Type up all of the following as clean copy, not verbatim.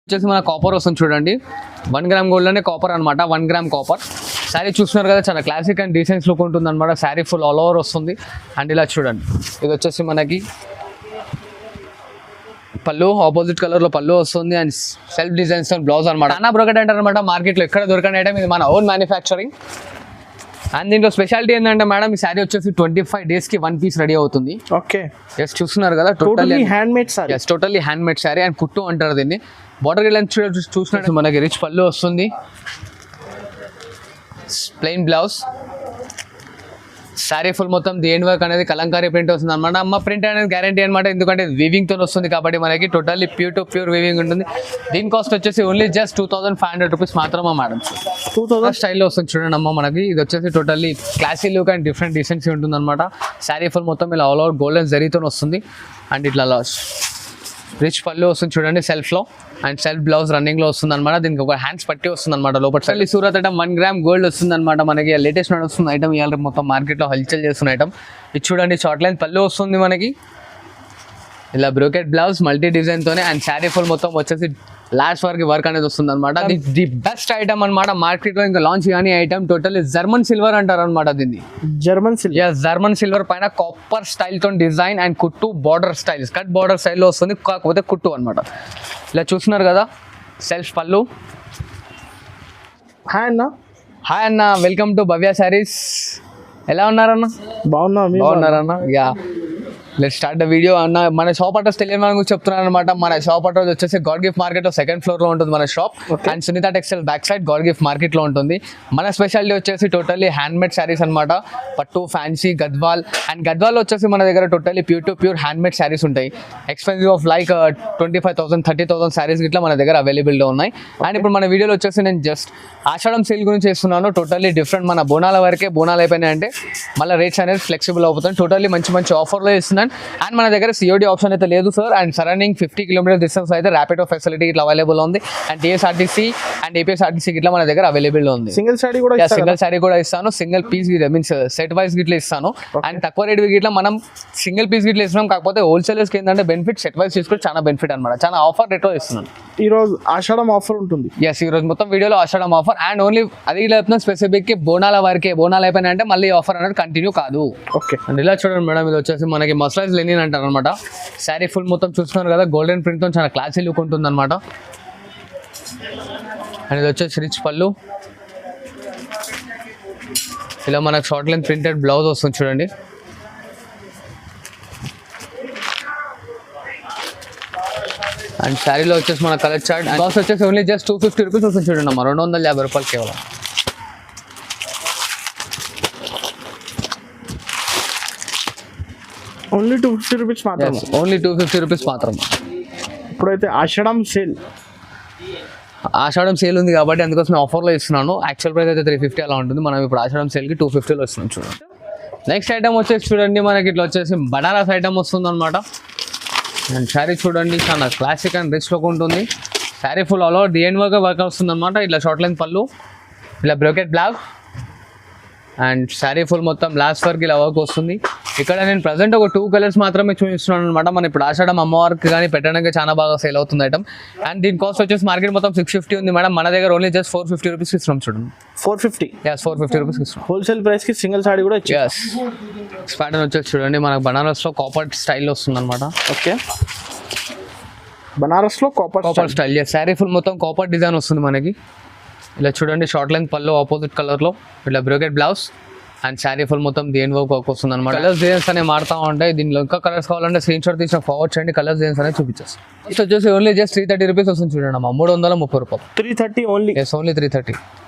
వచ్చేసి మన కాపర్ వస్తుంది చూడండి 1 గ్రామ్ గోల్డ్ లోనే కాపర్ అనమాట 1 గ్రామ్ కాపర్ శారీ చూస్తున్నారు కదా చాలా క్లాసిక్ అండ్ డీసెంట్ లుక్ ఉంటుంది అనమాట శారీ ఫుల్ ఆల్ ఓవర్ వస్తుంది అండ్ ఇలా చూడండి ఇది వచ్చేసి మనకి పళ్ళు ఆపోజిట్ కలర్ లో పళ్ళు వస్తుంది అండ్ సెల్ఫ్ డిజైన్స్ బ్లౌజ్ అనమాట అన్నా బ్రోకెట్ అంటారు అనమాట మార్కెట్ లో ఎక్కడ దొరకని ఐటమ్ ఇది మన ఓన్ మ్యానుఫ్యాక్చరింగ్ అండ్ దీంట్లో స్పెషాలిటీ ఏంటంటే మేడం ఈ శారీ వచ్చేసి 25 days కి 1 piece రెడీ అవుతుంది. ఓకే ఎస్ చూస్తున్నారు కదా totally hand made sari. Yes totally hand made sari and కుట్టు అంటారు దీన్ని బార్డర్ లైన్ చూసినట్టు మనకి రిచ్ పళ్ళు వస్తుంది ప్లెయిన్ బ్లౌజ్ శారీ ఫుల్ మొత్తం ది ఎండ్ వర్క్ అనేది కలంకారీ ప్రింట్ వస్తుంది అనమాట అమ్మ ప్రింట్ అనేది గ్యారంటీ అనమాట ఎందుకంటే వీవింగ్ తో వస్తుంది కాబట్టి మనకి totally pure to pure weaving ఉంటుంది దీని కాస్ట్ వచ్చేసి ఓన్లీ జస్ట్ 2500 రూపీస్ మాత్రమే మేడం 2000 స్టైల్లో వస్తుంది చూడండి అమ్మ మనకి ఇది వచ్చేసి totally classy look and different decency ఉంటుంది అనమాట శారీ ఫుల్ మొత్తం ఇలా ఆల్ ఓవర్ గోల్డెన్ జరీతో వస్తుంది అండ్ ఇట్లా రిచ్ పళ్ళు వస్తుంది చూడండి సెల్ఫ్ లో అండ్ సెల్ఫ్ బ్లౌజ్ రన్నింగ్ లో వస్తుంది అనమాట దీనికి ఒక హ్యాండ్స్ పట్టి వస్తుంది అనమాట లోపల సూరత్ ఐటమ్ 1 గ్రామ్ గోల్డ్ వస్తుంది అనమాట మనకి లేటెస్ట్ నడుస్తుంది ఐటమ్ ఇవాళ మొత్తం మార్కెట్ లో హల్చల్ చేస్తున్న ఐటమ్ ఇది చూడండి షార్ట్ లైన్ పళ్ళు వస్తుంది మనకి ఇలా బ్రోకెట్ బ్లౌజ్ మల్టీ డిజైన్ తోనే అండ్ శారీ ఫుల్ మొత్తం వచ్చేసి లాస్ట్ వరకు వర్క్ అనేది వస్తుంది అనమాట ది బెస్ట్ ఐటమ్ అనమాట మార్కెట్ లో ఇంకా లాంచ్ కానీ ఐటమ్ టోటల్ జర్మన్ సిల్వర్ అంటారు అనమాట దీన్ని జర్మన్ సిల్వర్ పైన కాపర్ స్టైల్ తో డిజైన్ అండ్ కుట్టు బార్డర్ స్టైల్ కట్ బార్డర్ స్టైల్లో వస్తుంది కాకపోతే కుట్టు అనమాట ఇలా చూస్తున్నారు కదా సెల్ఫ్ పళ్ళు హాయ్ అన్న వెల్కమ్ టు భవ్య శారీస్ ఎలా ఉన్నారన్న బాగున్నారన్న ya let start the video అన్న మన షాప్ అడ్రస్ తెలియని మన గురించి చెప్తున్నాను అనమాట మన షాప్ అడ్రస్ వచ్చేసి గాడ్ గిఫ్ట్ మార్కెట్ లో 2nd floor లో ఉంటుంది మన shop and Sunitha textile back side God Gift Market లో ఉంటుంది మన స్పెషాలిటీ వచ్చేసి టోటల్లీ హ్యాండ్ మేడ్ శారీస్ అనమాట పట్టు ఫ్యాన్సీ గద్వాల్ అండ్ గద్వాల్ వచ్చేసి మన దగ్గర totally pure to pure hand made saris ఉంటాయి ఎక్స్పెన్సివ్ ఆఫ్ లైక్ 25,000 30,000 శారీస్ గిట్లా మన దగ్గర అవైలబుల్ గా ఉన్నాయి అండ్ ఇప్పుడు మన వీడియోలో వచ్చేసి నేను జస్ట్ ఆషాఢం సేల్ గురించి చేస్తున్నాను టోటల్లీ డిఫరెంట్ మన బోనాల వరకే బోనాలు అయిపోయినాయి అంటే మళ్ళీ రేట్స్ అనేది ఫ్లెక్సిబుల్ అవుతుంది టోటల్లీ మంచి ఆఫర్లో ఇస్తున్నాను అండ్ మన దగ్గర సిఓడి ఆప్షన్ అయితే లేదు sir and surrounding 50 kilometers distance అయితే ర్యాపిడో ఫెసిలిటీ ఇట్లా అవైలబుల్ ఉంది అండ్ టీఎస్ఆర్టీసీ అండ్ ఏపీఎస్ఆర్టీసీ ఇట్లా మన దగ్గర అవైలబుల్ ఉంది సింగిల్ సారీ కూడా ఇస్తాను single piece means set wise గిట్లా ఇస్తాను అండ్ తక్కువ రేట్ గిట్లా మనం సింగిల్ పీస్ గిట్లా ఇస్తున్నాం కాకపోతే హోల్సేలర్స్ కి ఏంటంటే బెనిఫిట్ సెట్ వైస్ తీసుకుంటే చాలా బెనిఫిట్ అనమాట చాలా ఆఫర్ రేట్లో ఇస్తున్నాను ఈ రోజు ఆషాఢం ఆఫర్ ఉంటుంది ఎస్ ఈ రోజు మొత్తం వీడియోలో ఆషాఢం ఆఫర్ అండ్ ఓన్లీ అది చెప్తున్నా స్పెసిఫిక్ బోనాల వరకే బోనాలు అయిపోయినా అంటే మళ్ళీ ఆఫర్ అనేది కంటిన్యూ కాదు ఓకే అండ్ ఇలా చూడండి మేడం ఇది వచ్చేసి మనకి మస్లైజ్ లెనిన్ అంటారు అనమాట శారీ ఫుల్ మొత్తం చూస్తున్నారు కదా గోల్డెన్ ప్రింట్ తో చాలా క్లాసీ లుక్ ఉంటుంది అనమాట అండ్ ఇది వచ్చేసి రిచ్ పళ్ళు ఇలా మనకు షార్ట్ లెంత్ ప్రింటెడ్ బ్లౌజ్ వస్తుంది చూడండి అండ్ శారీలో వచ్చేసి మన కలర్ చార్ట్ కాస్ట్ వచ్చేసి ఓన్లీ జస్ట్ 250 రూపీస్ వస్తుంది చూడండి అమ్మా 250 రూపాయలు కేవలం ఓన్లీ 250 రూపీస్ మాత్రం ఓన్లీ 250 రూపీస్ మాత్రం ఇప్పుడైతే ఆషాఢం సేల్ ఉంది కాబట్టి అందుకోసం ఆఫర్లో ఇస్తున్నాను యాక్చువల్ ప్రైస్ అయితే 350 అలా ఉంటుంది మనం ఇప్పుడు ఆషాఢం సేల్కి 250లో ఇస్తున్నాం చూడండి నెక్స్ట్ ఐటమ్ వచ్చేసి చూడండి మనకి ఇట్లా వచ్చేసి బనారస్ ఐటమ్ వస్తుంది అనమాట అండ్ శారీ చూడండి చాలా క్లాసిక్ అండ్ రిచ్ లుక్ ఉంటుంది శారీ ఫుల్ ఆల్ ఓవర్ డిఎన్ వర్క్ వస్తుంది అనమాట ఇట్లా షార్ట్ లెంత్ పళ్ళు ఇలా brocade black and saree full మొత్తం లాస్ట్ వర్క్ ఇలా వర్క్ వస్తుంది ఇక్కడ నేను ప్రజెంట్ ఒక 2 కలర్స్ మాత్రమే చూపిస్తున్నాను అనమాట మన ఇప్పుడు ఆషాఢం అమ్మవారికి కానీ పెట్టడానికి చాలా బాగా సేల్ అవుతుంది ఐటమ్ అండ్ దీని కాస్ట్ వచ్చేసి మార్కెట్ మొత్తం 650 ఉంది మేడం మన దగ్గర ఓన్లీ జస్ట్ 450 రూపీస్ ఇస్తున్నాం చూడండి 450 రూపీస్ ఇస్తున్నాం హోల్సేల్ ప్రైస్ కి సింగిల్ సారీ కూడా ఎస్ ప్యాటర్న్ వచ్చేసి చూడండి మనకు బనారస్లో కాపర్ స్టైల్లో వస్తుంది అనమాట ఓకే బనారస్లో కాపర్ స్టైల్ శారీ ఫుల్ మొత్తం కాపర్ డిజైన్ వస్తుంది మనకి ఇలా చూడండి షార్ట్ లెంత్ పళ్ళు ఆపోజిట్ కలర్లో ఇట్లా brocade blouse and saree full మొత్తం దేని వర్క్ వస్తుంది అనమాట కలర్స్ డిజైన్స్ అనేవి మారుతూ ఉంటాయి దీనిలో ఇంకా కలర్స్ కావాలంటే స్క్రీన్ షాట్ తీసిన ఫార్వర్డ్ చేయండి కలర్స్ డిజైన్స్ అనేది చూపించేస్తాం నెక్స్ట్ వచ్చేసి ఓన్లీ జస్ట్ 330 రూపీస్ వస్తుంది చూడండి అమ్మా 330 రూపాయలు 330 only yes only 330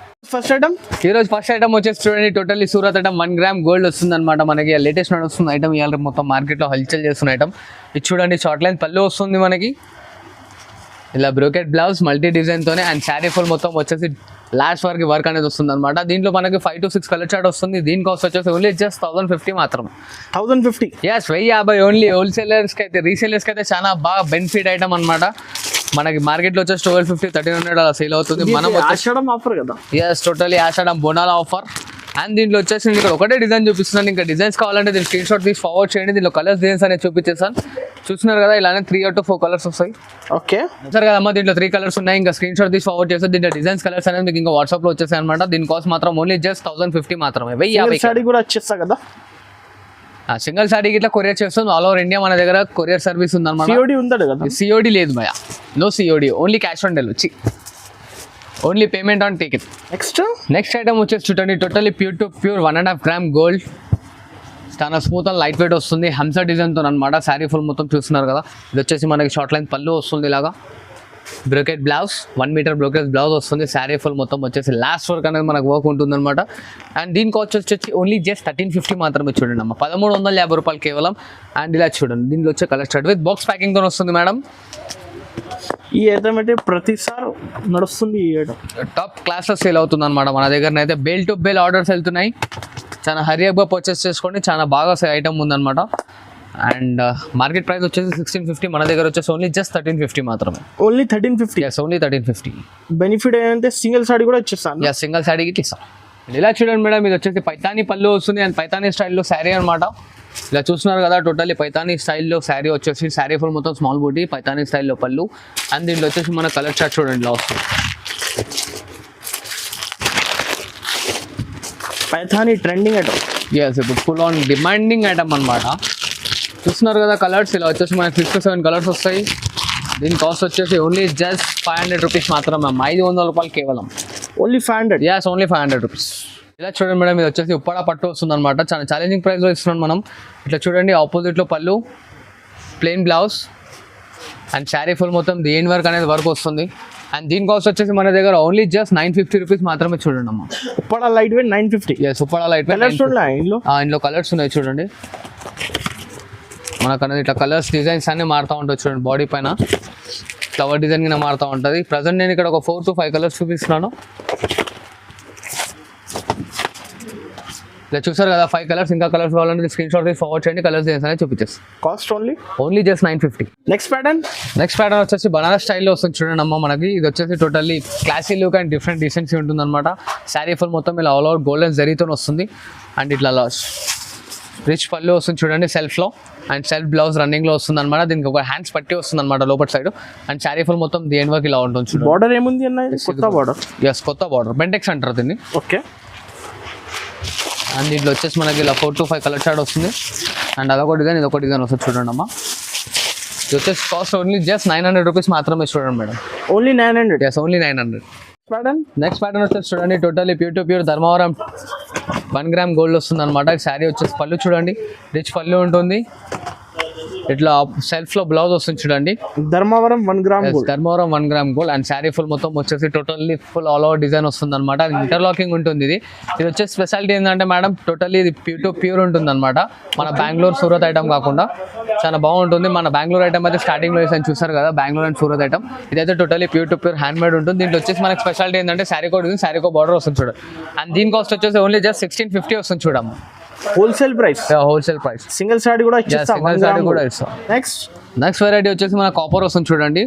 first item ఈ రోజు ఫస్ట్ ఐటమ్ వచ్చేసి చూడండి totally Surat item 1 gram gold వస్తుంది అనమాట మనకి లేటెస్ట్ నడుస్తుంది ఐటమ్ ఇవాళ మొత్తం మార్కెట్లో హల్చల్ చేస్తున్న ఐటమ్ ఇది చూడండి షార్ట్ లైన్ పళ్ళు వస్తుంది మనకి ఇలా బ్రోకెట్ బ్లౌజ్ మల్టీ డిజైన్ తోనే అండ్ శారీ ఫుల్ మొత్తం వచ్చేసి లాస్ట్ వరకు వర్క్ అనేది వస్తుంది అనమాట దీంట్లో మనకి 5 to 6 కలర్ చార్ట్ వస్తుంది దీని కాస్ట్ వచ్చేసి ఓన్లీ జస్ట్ 1050 మాత్రమే 1050 ఎస్ 1050 ఓన్లీ హోల్సేలర్స్కి అయితే రీసేలర్స్కి అయితే చాలా బాగా బెనిఫిట్ ఐటమ్ అనమాట మనకి మార్కెట్లో వచ్చేసి 1250 1300 అలా సేల్ అవుతుంది మనం ఆషాఢం ఆఫర్ కదా ఎస్ టోటలీ ఆషాఢం బోనాల ఆఫర్ అండ్ దీంట్లో వచ్చేసి నేను ఇక్కడ ఒకటే డిజైన్ చూపిస్తున్నాను ఇంకా డిజైన్స్ కావాలంటే దీని స్క్రీన్ షాట్ తీసి ఫార్వర్డ్ చేయండి దీనిలో కలర్స్ డిజైన్స్ అనేది చూపించేస్తాను చూస్తున్నారు కదా ఇలానే 3 or 4 కలర్స్ వస్తాయి ఓకే సార్ కదమ్మా దీంట్లో 3 కలర్స్ ఉన్నాయి ఇంకా స్క్రీన్ షాట్ తీసి ఫార్వర్డ్ చేస్తే దీంట్లో డిజైన్స్ కలర్స్ అనేది మీకు ఇంకా వాట్సాప్ లో వచ్చేసాయి అనమాట దీని కాస్ట్ మాత్రం ఓన్లీ జస్ట్ 1050 మాత్రమే 1050 సాడీ కూడా వచ్చేస్తా కదా సింగిల్ సాడీకి ఇట్లా కొరియర్ చేస్తుంది ఆల్ ఓవర్ ఇండియా మన దగ్గర కొరియర్ సర్వీస్ ఉందన్నమాట సిఓడి ఉందట కదా సిఓడి లేదు భయ no COD only cash on delivery only payment on ticket next item వచ్చేసి చూడండి totally pure to pure 1.5 gram gold చాలా స్మూత్ అండ్ లైట్ వెయిట్ వస్తుంది హంసా డిజైన్తో అనమాట శారీ ఫుల్ మొత్తం చూస్తున్నారు కదా ఇది వచ్చేసి మనకి షార్ట్ లైన్ పళ్ళు వస్తుంది ఇలాగా brocade blouse 1 metre brocade blouse వస్తుంది శారీ ఫుల్ మొత్తం వచ్చేసి లాస్ట్ వర్క్ అనేది మనకు వర్క్ ఉంటుంది అనమాట అండ్ దీని కాస్ట్ వచ్చేసి ఓన్లీ జస్ట్ 1350 మాత్రమే చూడండి అమ్మ 1350 రూపాయలు కేవలం అండ్ ఇలా చూడండి దీంట్లో వచ్చే కలర్ స్టార్ట్ విత్ బాక్స్ ప్యాకింగ్తో వస్తుంది మేడం ఈ ఐటమ్ అయితే ప్రతిసారి నడుస్తుంది ఈ ఐటమ్ టాప్ క్లాస్లో సేల్ అవుతుంది అనమాట మన దగ్గర అయితే బేల్ టు బేల్ ఆర్డర్స్ వెళ్తున్నాయి చాలా హరియర్గా పర్చేస్ చేసుకోండి చాలా బాగా ఐటమ్ ఉందన్నమాట అండ్ మార్కెట్ ప్రైస్ వచ్చేసి 1650 మన దగ్గర వచ్చేసి ఓన్లీ జస్ట్ 1350 మాత్రమే ఓన్లీ 1350 ఎస్ ఓన్లీ 1350 బెనిఫిట్ ఏంటంటే సింగిల్ సాడీ కూడా వచ్చేస్తాను యా సింగిల్ శారీకి ఇస్తాం ఇలా చూడండి మేడం ఇది వచ్చేసి పైతానీ పళ్ళు వస్తుంది అండ్ పైతానీ స్టైల్లో శారీ అనమాట ఇలా చూస్తున్నారు కదా టోటల్లీ పైతానీ స్టైల్లో శారీ వచ్చేసి శారీ ఫుల్ మొత్తం స్మాల్ బూటీ పైతానీ స్టైల్లో పళ్ళు అండ్ దీంట్లో వచ్చేసి మన కలర్ చార్ట్ చూడండి ఇలా వస్తుంది పైథానీ ట్రెండింగ్ ఐటమ్ ఎస్ ఇప్పుడు ఫుల్ ఆన్ డిమాండింగ్ ఐటమ్ అనమాట చూస్తున్నారు కదా కలర్స్ ఇలా వచ్చేసి మనకి 6 to 7 కలర్స్ వస్తాయి దీని కాస్ట్ వచ్చేసి ఓన్లీ జస్ట్ 500 రూపీస్ మాత్రమే 500 రూపాయలు కేవలం ఓన్లీ 500 యాస్ ఓన్లీ 500 రూపీస్ ఇలా చూడండి మేడం ఇది వచ్చేసి ఉప్పడ పట్టు వస్తుంది అనమాట చాలా ఛాలెంజింగ్ ప్రైస్లో ఇస్తున్నాం మనం ఇట్లా చూడండి ఆపోజిట్లో పళ్ళు plain blouse and saree full మొత్తం దేని వర్క్ అనేది వర్క్ వస్తుంది అండ్ దీని కాస్ట్ వచ్చేసి మన దగ్గర ఓన్లీ జస్ట్ 950 రూపీస్ మాత్రమే చూడండి అమ్మా Uppada light weight 950 yes Uppada light colours ఉన్నాయి ఇందులో కలర్స్ ఉన్నాయి చూడండి మనకు అనేది ఇట్లా కలర్స్ డిజైన్స్ అన్నీ మారుతూ ఉంటుంది చూడండి బాడీ పైన ఫ్లవర్ డిజైన్ కింద మారుతూ ఉంటుంది ప్రజెంట్ నేను ఇక్కడ ఒక 4 to 5 కలర్స్ చూపిస్తున్నాను ఇలా చూసారు కదా 5 కలర్స్ ఇంకా కలర్స్ కావాలంటే స్క్రీన్ షాట్ తీసి ఫార్వర్డ్ చేయండి కలర్స్ డిజైన్స్ అనేది చూపించేస్తాను cost only just 950 next pattern వచ్చేసి బనారస్ స్టైల్లో వస్తుంది చూడండి అమ్మ మనకి ఇది వచ్చేసి totally classy look and different designs ఉంటుంది అనమాట శారీ ఫుల్ మొత్తం ఇలా ఆల్ ఓవర్ గోల్డెన్ జరీతో వస్తుంది అండ్ ఇట్లా రిచ్ పళ్ళు వస్తుంది చూడండి సెల్ఫ్లో అండ్ సెల్ఫ్ బ్లౌజ్ రన్నింగ్లో వస్తుంది అనమాట దీనికి ఒక హ్యాండ్స్ పట్టి వస్తుంది అనమాట లోపల సైడ్ అండ్ శారీ ఫుల్ మొత్తం దేని వరకు ఇలా ఉంటుంది చూడండి బార్డర్ ఏముంది అన్న కొత్త బార్డర్ ఎస్ కొత్త బార్డర్ బెంటెక్స్ అంటారు దీన్ని ఓకే అండ్ దీంట్లో వచ్చేసి మనకి ఇలా 4 to 5 కలర్ షార్ట్ వస్తుంది అండ్ అదొక డిజైన్ ఇదొక డిజైన్ వస్తుంది చూడండి అమ్మా ఇది వచ్చేసి కాస్ట్ ఓన్లీ జస్ట్ 900 రూపీస్ మాత్రమే చూడండి madam only 900 yes only 900 next pattern వచ్చేసి చూడండి totally pure to pure Dharmavaram 1 gram gold వస్తుంది అనమాట శారీ వచ్చేసి పళ్ళు చూడండి రిచ్ పళ్ళు ఉంటుంది ఇట్లా సెల్ఫ్లో బ్లౌజ్ వస్తుంది చూడండి Dharmavaram 1 gram Dharmavaram 1 gram gold and saree full మొత్తం వచ్చేసి totally full all over design వస్తుంది అనమాట ఇంటర్లాకింగ్ ఉంటుంది ఇది వచ్చేసి స్పెషాలిటీ ఏంటంటే మేడం టోటల్లీ ఇది ప్యూర్ టు ప్యూర్ ఉంటుంది అనమాట మన బెంగళూరు సూరత్ ఐటమ్ కాకుండా చాలా బాగుంటుంది మన బెంగళూరు ఐటమ్ అయితే స్టార్టింగ్లో వేసాను చూసారు కదా బెంగళూరు అండ్ సూరత్ ఐటమ్ ఇదైతే totally pure to pure hand made ఉంటుంది దీంట్లో వచ్చేసి మనకి స్పెషాలిటీ ఏంటంటే శారీ కోడ్ ఉంది శారీ కో బార్డర్ వస్తుంది చూడండి అండ్ దీని కాస్ట్ వచ్చేసి ఓన్లీ జస్ట్ 1650 వస్తుంది చూడమ్మ హోల్సేల్ ప్రైస్ సింగిల్ సాడీ కూడా ఇస్తాం నెక్స్ట్ వెరైటీ వచ్చేసి మన కాపర్ వస్తుంది చూడండి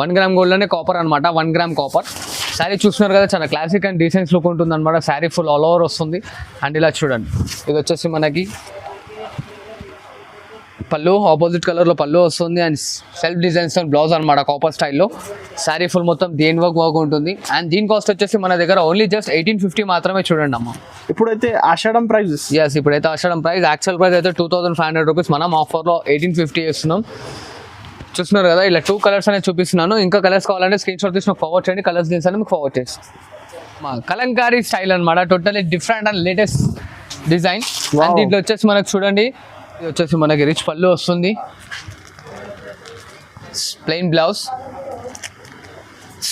1 గ్రామ్ గోల్డ్ అనే కాపర్ అనమాట 1 గ్రామ్ కాపర్ శారీ చూస్తున్నారు కదా చాలా క్లాసిక్ అండ్ డీసెన్స్ లుక్ ఉంటుంది అనమాట శారీ ఫుల్ ఆల్ ఓవర్ వస్తుంది అండ్ ఇలా చూడండి ఇది వచ్చేసి మనకి పళ్ళు ఆపోజిట్ కలర్లో పళ్ళు వస్తుంది అండ్ సెల్ఫ్ డిజైన్స్ బ్లౌజ్ అనమాట కాపర్ స్టైల్లో శారీ ఫుల్ మొత్తం దేని వర్క్ ఉంటుంది అండ్ దీని కాస్ట్ వచ్చేసి మన దగ్గర ఓన్లీ జస్ట్ 1850 మాత్రమే చూడండి అమ్మ ఇప్పుడైతే ఆషాఢం ప్రైస్ ఇప్పుడైతే ఆషాఢం ప్రైస్ యాక్చువల్ ప్రైస్ అయితే 2500 రూపీస్ మనం ఆఫర్లో 1850 ఇస్తున్నాం చూస్తున్నారు కదా ఇలా 2 కలర్స్ అనేది చూపిస్తున్నాను ఇంకా కలర్స్ కావాలంటే స్క్రీన్ షాట్ తీసి నాకు ఫార్వర్డ్ చేయండి కలర్స్ దీన్స్ అని మీకు ఫార్వర్డ్ చేస్తాం కలంకారీ స్టైల్ అనమాట totally different and latest design and దీంట్లో వచ్చేసి మనకు చూడండి ఇది వచ్చేసి మనకి రిచ్ పళ్ళు వస్తుంది ప్లెయిన్ బ్లౌజ్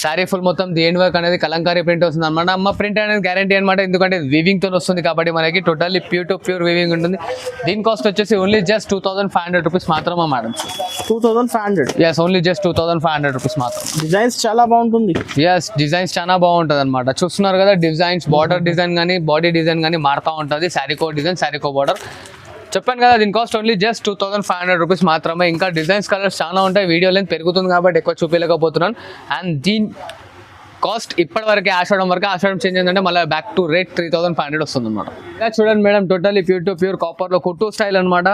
శారీ ఫుల్ మొత్తం దేని వర్క్ అనేది కలంకారీ ప్రింట్ వస్తుంది అనమాట అమ్మ ప్రింట్ అనేది గ్యారంటీ అనమాట ఎందుకంటే వీవింగ్తో వస్తుంది కాబట్టి మనకి totally pure to pure weaving ఉంటుంది దీని కాస్ట్ వచ్చేసి ఓన్లీ జస్ట్ 2500 రూపీస్ మాత్రమే madam 2500 yes only just 2500 rupees మాత్రం డిజైన్స్ చాలా బాగుంటుంది ఎస్ డిజైన్స్ చాలా బాగుంటుంది అనమాట చూస్తున్నారు కదా డిజైన్స్ బార్డర్ డిజైన్ కానీ బాడీ డిజైన్ కానీ మారుతూ ఉంటుంది శారీకో డిజైన్ శారీకో బార్డర్ చెప్పాను కదా దీని కాస్ట్ ఓన్లీ జస్ట్ 2500 రూపీస్ మాత్రమే ఇంకా డిజైన్స్ కలర్స్ చాలా ఉంటాయి వీడియో లెంత్ పెరుగుతుంది కాబట్టి ఎక్కువ చూపించలేకపోతున్నాను అండ్ దీని కాస్ట్ ఇప్పటివరకు ఆషాఢం చేంజ్ ఏంటంటే మళ్ళీ బ్యాక్ టు రేట్ 3500 వస్తుంది అనమాట ఇలా చూడండి madam totally pure to pure కాపర్లో కుట్టు స్టైల్ అనమాట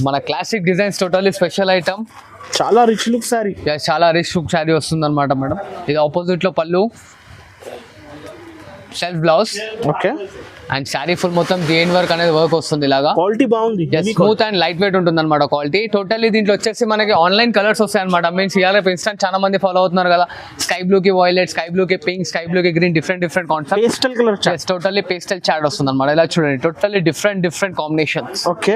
మన classic designs totally special item. చాలా రిచ్ లుక్ సారీ. చాలా రిచ్ లుక్ శారీ వస్తుంది అనమాట మేడం. ఇది ఆపోజిట్ లో పళ్ళు, self blouse. Okay. And saree full మొత్తం దేని వర్క్ అనేది వర్క్ వస్తుంది ఇలాగా. క్వాలిటీ బాగుంది, స్మూత్ అండ్ లైట్ వెయిట్ ఉంటుంది అనమాట క్వాలిటీ. టోటల్లీ దీంట్లో వచ్చేసి మనకి ఆన్లైన్ కలర్స్ వస్తాయి అనమాట. మీన్స్ ఇవాళ ఇన్స్టెంట్ చాలా మంది ఫాలో అవుతున్నారు కదా, స్కై బ్లూ కి వైలెట్, స్కై బ్లూ కి పింక్, స్కై బ్లూ కి green, different concept. Pastel colour totally pastel చాట్ వస్తుంది అనమాట. ఇలా చూడండి, totally different combinations. Okay.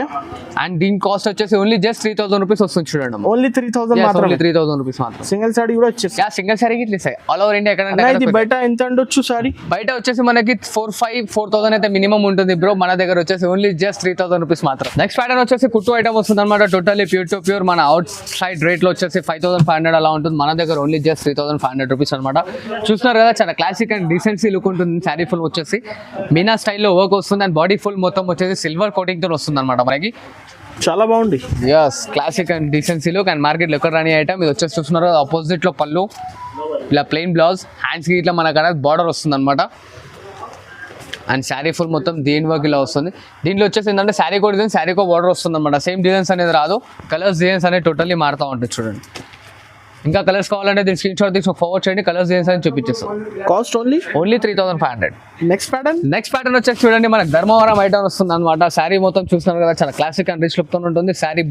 And దీని కాస్ట్ వచ్చేసి ఓన్లీ జస్ట్ 3000 రూపీస్ వస్తుంది చూడండి. ఓన్లీ 3000 మాత్రమే. 3000 రూపీస్ మాత్రం. సింగిల్ సారీ కూడా వచ్చేసి. సింగిల్ సారీ ఇట్లా ఇస్తాయి ఆల్ ఓవర్ ఇండియా. ఇది బయట ఎంత ఉండొచ్చు సారీ? బయట వచ్చేసి మనకి 4000 అయితే మినిమం ఉంటుంది బ్రో. మన దగ్గర వచ్చేసి ఓన్లీ జస్ట్ 3000 రూపీస్ మాత్రం. నెక్స్ట్ ప్యాటర్న్ వచ్చేసి కుట్టు ఐటమ్ వస్తుంది అనమాట. Totally pure to pure. మన అవుట్ సైడ్ రేట్ లో వచ్చేసి 5500 అలా ఉంటుంది. మన దగ్గర ఓన్లీ జస్ట్ 3500 రూపీస్ అనమాట. చూస్తున్నారు కదా, చాలా క్లాసిక్ అండ్ డీసెన్సీ లుక్ ఉంటుంది. శారీ ఫుల్ వచ్చేసి మీనా స్టైల్లో వర్క్ వస్తుంది. అండ్ బాడీ ఫుల్ మొత్తం వచ్చేసి సిల్వర్ కోటింగ్ తో వస్తుంది అనమాట మనకి. చాలా బాగుంది. Yes, classic and decency look. And మార్కెట్లో ఎక్కడ రాని ఐటమ్ ఇది వచ్చేసి చూస్తున్నారు. ఆపోజిట్ లో పళ్ళు, ఇలా ప్లెయిన్ బ్లౌజ్, హ్యాండ్స్ కి ఇట్లా మనకు అనేది బార్డర్ వస్తుంది అనమాట. అండ్ శారీ ఫుల్ మొత్తం దేని వర్క్ ఇలా వస్తుంది. దీంట్లో వచ్చేసి ఏంటంటే శారీ కో డిజైన్, శారీ కో బార్డర్ వస్తుంది అనమాట. సేమ్ డిజైన్స్ అనేది రాదు, కలర్స్ డిజైన్స్ అనేది టోటల్లీ మారుతూ ఉంటుంది చూడండి. ఇంకా కలర్స్ కావాలంటే దీని స్క్రీన్ షాట్ తీసుకొని ఫార్వర్డ్ చేయండి, కలర్స్ డిజైన్స్ అని చూపించేస్తాం. Cost only 3500. నెక్స్ట్ ప్యాటర్న్ వచ్చేసి చూడండి, మనకు ధర్మవరం ఐటమ్ వస్తుంది అనమాట. శారీ మొత్తం చూస్తున్నారు కదా, చాలా క్లాసిక్ అండ్ రిచ్ లుక్ తో ఉంటుంది. శారీ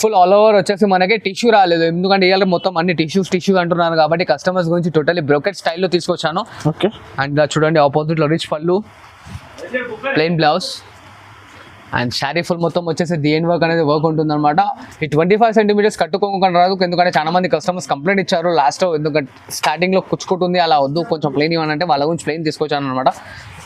ఫుల్ ఆల్ ఓవర్ వచ్చేసి మనకి టిష్యూ రాలేదు, ఎందుకంటే ఇవాళ మొత్తం అన్ని టిష్యూ అంటున్నాను కాబట్టి కస్టమర్స్ గురించి టోటల్లీ బ్రోకెట్ స్టైల్లో తీసుకొచ్చాను. ఓకే. అండ్ చూడండి, ఆపోజిట్ లో రిచ్ పళ్ళు, plain blouse. And saree full మొత్తం వచ్చేసి డిఎన్ వర్క్ అనేది వర్క్ ఉంటుంది అనమాట. ఈ 25 సెంటీమీటర్స్ కట్టుకోకుండా రాదు, ఎందుకంటే చాలా మంది కస్టమర్స్ కంప్లైంట్ ఇచ్చారు లాస్ట్, ఎందుకంటే స్టార్టింగ్ లో కుచ్చుకుంటుంది అలా వద్దు, కొంచెం ప్లెయిన్ ఇవ్వనంటే వాళ్ళ గురించి ప్లెయిన్ తీసుకొచ్చాను అనమాట.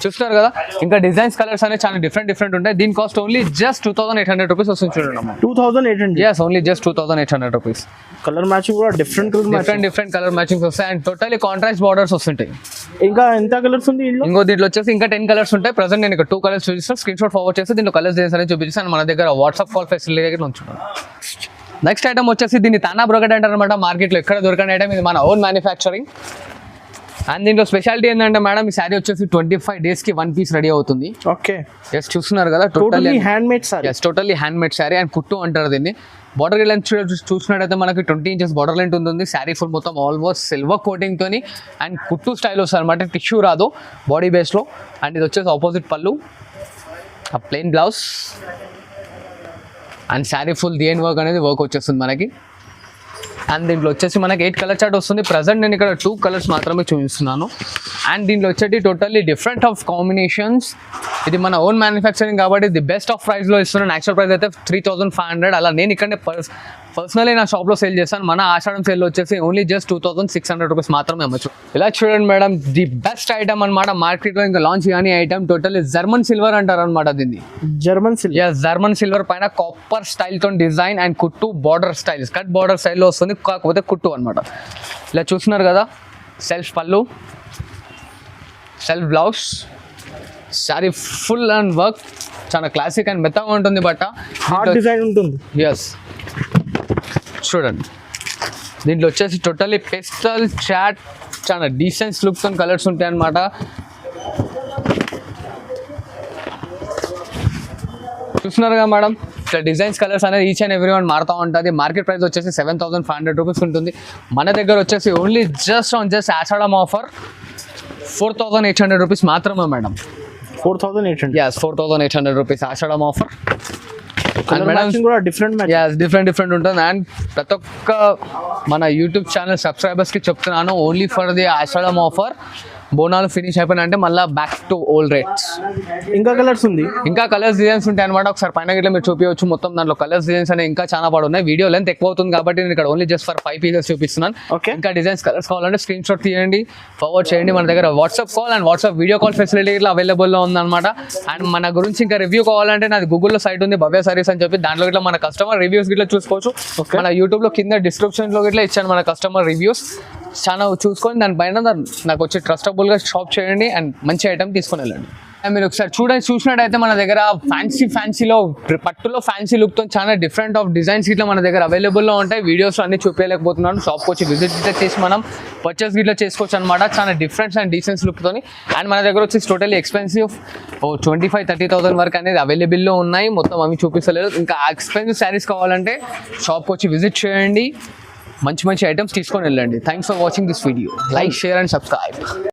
చూస్తున్నారు కదా, ఇంకా డిజైన్స్ కలర్స్ అనేవి చాలా డిఫరెంట్ ఉంటాయి. దీని కాస్ట్ ఓన్లీ జస్ట్ 2800 రూపీస్ వస్తుంది చూడండి. 2800. yes, only just 2800 rupees. Colour matching కూడా డిఫరెంట్ కలర్ మ్యాచింగ్స్ వస్తాయి. అండ్ టోటలీ కాంట్రాస్ట్ బార్డర్స్ వస్తుంటాయి. ఇంకా ఎంత కలర్స్ ఉంది ఇంకో దీంట్లో వచ్చేసి ఇంకా 10 కలర్స్ ఉంటాయి. ప్రెసెంట్ నేను ఇక్కడ 2 కలర్స్ చూపిస్తాను, స్క్రీన్ షాట్ ఫార్వర్డ్ చేస్తే దీంట్లో కలర్స్ డిజైన్స్ అనేది చూపిస్తాను. మన దగ్గర వాట్సాప్ కాల్ ఫెసిలిటీ దగ్గర ఉంచున్నాను. నెక్స్ట్ ఐటమ్ వచ్చేసి దీన్ని తానా బ్రోకెట్ అంటారు అనమాట. మార్కెట్లో ఎక్కడ దొరకని ఐటమ్, ఇది మన ఓన్ మ్యానుఫ్యాక్చరింగ్. అండ్ దీంట్లో స్పెషాలిటీ ఏంటంటే మేడం, ఈ శారీ వచ్చేసి 25 days కి 1 piece రెడీ అవుతుంది. ఓకే. జస్ట్ చూస్తున్నారు కదా, totally hand made sorry. Totally hand made sari. And కుట్టు అంటారు దీన్ని. బార్డర్ లెంత్ చూసినట్టయితే మనకి 20 inches బార్డర్ లెంత్ ఉంటుంది. శారీ ఫుల్ మొత్తం ఆల్మోస్ట్ సిల్వర్ కోటింగ్ తోని అండ్ కుట్టు స్టైల్ వస్తుంది అనమాట. టిష్యూ రాదు బాడీ బేస్ లో. అండ్ ఇది వచ్చేసి ఆపోజిట్ పళ్ళు, plain blouse. And saree full డిఎన్ వర్క్ అనేది వర్క్ వచ్చేస్తుంది మనకి. అండ్ దీంట్లో వచ్చేసి మనకి 8 కలర్ చార్ట్ వస్తుంది. ప్రజెంట్ నేను ఇక్కడ 2 కలర్స్ మాత్రమే చూపిస్తున్నాను. అండ్ దీంట్లో వచ్చేటి టోటల్లీ డిఫరెంట్ ఆఫ్ కాంబినేషన్స్. ఇది మన ఓన్ మ్యానుఫ్యాక్చరింగ్ కాబట్టి ది బెస్ట్ ఆఫ్ ప్రైస్లో ఇస్తున్నాను. యాక్చువల్ ప్రైస్ అయితే 3500. అలా నేను ఇక్కడనే పర్సనలీ నా షాప్లో సేల్ చేస్తాను. మన ఆషాఢం సేల్ వచ్చేసి ఓన్లీ జస్ట్ 2600 రూపీస్ మాత్రమే అమ్మచ్చు. ఇలా చూడండి మేడం, ది బెస్ట్ ఐటమ్ అనమాట మార్కెట్లో ఇంకా లాంచ్ కానీ ఐటమ్. టోటల్లీ జర్మన్ సిల్వర్ అంటారు అనమాట దీన్ని. జర్మన్ సిల్వర్ పైన కాపర్ స్టైల్ తో డిజైన్ అండ్ కుట్టు బార్డర్ స్టైల్, కట్ బార్డర్ స్టైల్లో వస్తుంది, కాకపోతే కుట్టు అనమాట. ఇలా చూస్తున్నారు కదా, సెల్ఫ్ పళ్ళు, self blouse, sari full and work. చాలా క్లాసిక్ అండ్ మెత్తగా ఉంటుంది బట్ట, డిజైన్ ఉంటుంది. ఎస్, చూడండి దీంట్లో వచ్చేసి టోటల్లీ పెస్టల్ చాట్, చాలా డీసెంట్ లుక్స్ అండ్ కలర్స్ ఉంటాయి అన్నమాట. చూస్తున్నారుగా మేడం, ఇట్లా డిజైన్స్ కలర్స్ అనేది ఈచ్ అండ్ ఎవ్రీ వన్ మారుతూ ఉంటుంది. మార్కెట్ ప్రైస్ వచ్చేసి 7500 రూపీస్ ఉంటుంది. మన దగ్గర వచ్చేసి only just Ashadham offer 4800 rupees మాత్రమే madam. 4800. yes, 4800 rupees Ashadham offer. Different ఉంటుంది. అండ్ ప్రతి ఒక్క మన యూట్యూబ్ ఛానల్ సబ్స్క్రైబర్స్కి చెప్తున్నాను, only for the Ashadham offer. Bonalu finish అయిపోయినా అంటే మళ్ళీ బ్యాక్ టు ఓల్డ్ రేట్స్. ఇంకా కలర్స్ ఉంది, ఇంకా కలర్స్ డిజైన్స్ ఉంటాయి అనమాట. ఒకసారి పైన గిట్ల మీరు చూపించవచ్చు. మొత్తం దాంట్లో కలర్స్ డిజైన్స్ అనేవి ఇంకా చాలా పాడు ఉన్నాయి. వీడియో లెంత్ ఎక్కువ అవుతుంది కాబట్టి నేను ఇక్కడ ఓన్లీ జస్ట్ ఫర్ 5 pieces చూపిస్తున్నాను. ఇంకా డిజైన్స్ కలర్స్ కావాలంటే స్క్రీన్ షాట్ తీయండి, ఫార్వర్డ్ చేయండి. మన దగ్గర WhatsApp call and WhatsApp video call facility ఇట్లా అవైలబుల్లో ఉందన్నమాట. అండ్ మన గురించి ఇంకా రివ్యూ కావాలంటే నాది గూగుల్లో సైట్ ఉంది, భవ్య సారీస్ అని చెప్పి. దాంట్లో ఇట్లా మన కస్టమర్ రివ్యూస్ గిట్లా చూసుకోవచ్చు. మన యూట్యూబ్లో కింద డిస్క్రిప్షన్లో ఇట్లా ఇచ్చాను మన కస్టమర్ రివ్యూస్. చాలా చూసుకొని దానిపైన నాకు వచ్చి ట్రస్టబుల్గా షాప్ చేయండి అండ్ మంచి ఐటమ్ తీసుకొని వెళ్ళండి. మీరు ఒకసారి చూసినట్టయితే మన దగ్గర ఫ్యాన్సీలో పట్టులో ఫ్యాన్సీ లుక్ తో చాలా డిఫరెంట్ ఆఫ్ డిజైన్స్ ఇట్లా మన దగ్గర అవైలబుల్ లో ఉంటాయి. వీడియోస్ అన్ని చూపించలేకపోతున్నాను. షాప్కి వచ్చి విజిట్ ఇట్లా చేసి మనం పర్చేస్ గిట్లా చేసుకోవచ్చు అనమాట. చాలా డిఫరెంట్ అండ్ డీసెన్స్ లుక్ తోని. అండ్ మన దగ్గర వచ్చి టోటల్లీ ఎక్స్పెన్సివ్ 25,000-30,000 వరకు అనేది అవైలబుల్ లో ఉన్నాయి. మొత్తం అవి చూపిస్తలేదు. ఇంకా ఎక్స్పెన్సివ్ శారీస్ కావాలంటే షాప్కి వచ్చి విజిట్ చేయండి. మంచి ఐటమ్స్ తీసుకొని వెళ్ళండి. Thanks for watching this video. Like, share and subscribe.